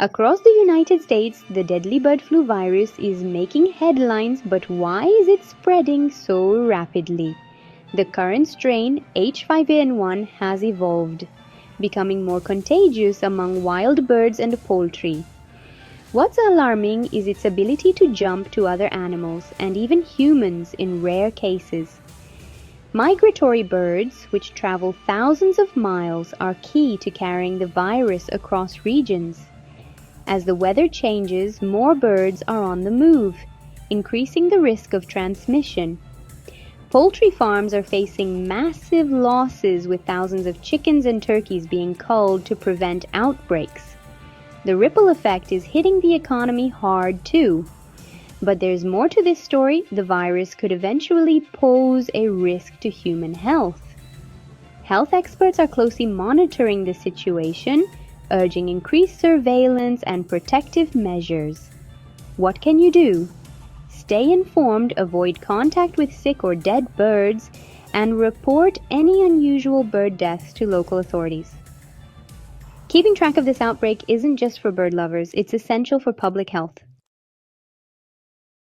Across the United States, the deadly bird flu virus is making headlines, but why is it spreading so rapidly? The current strain, H5N1, has evolved, becoming more contagious among wild birds and poultry. What's alarming is its ability to jump to other animals and even humans in rare cases. Migratory birds, which travel thousands of miles, are key to carrying the virus across regions. As the weather changes, more birds are on the move, increasing the risk of transmission. Poultry farms are facing massive losses, with thousands of chickens and turkeys being culled to prevent outbreaks. The ripple effect is hitting the economy hard too. But there's more to this story. The virus could eventually pose a risk to human health. Health experts are closely monitoring the situation, urging increased surveillance and protective measures. What can you do? Stay informed, avoid contact with sick or dead birds, and report any unusual bird deaths to local authorities. Keeping track of this outbreak isn't just for bird lovers, it's essential for public health.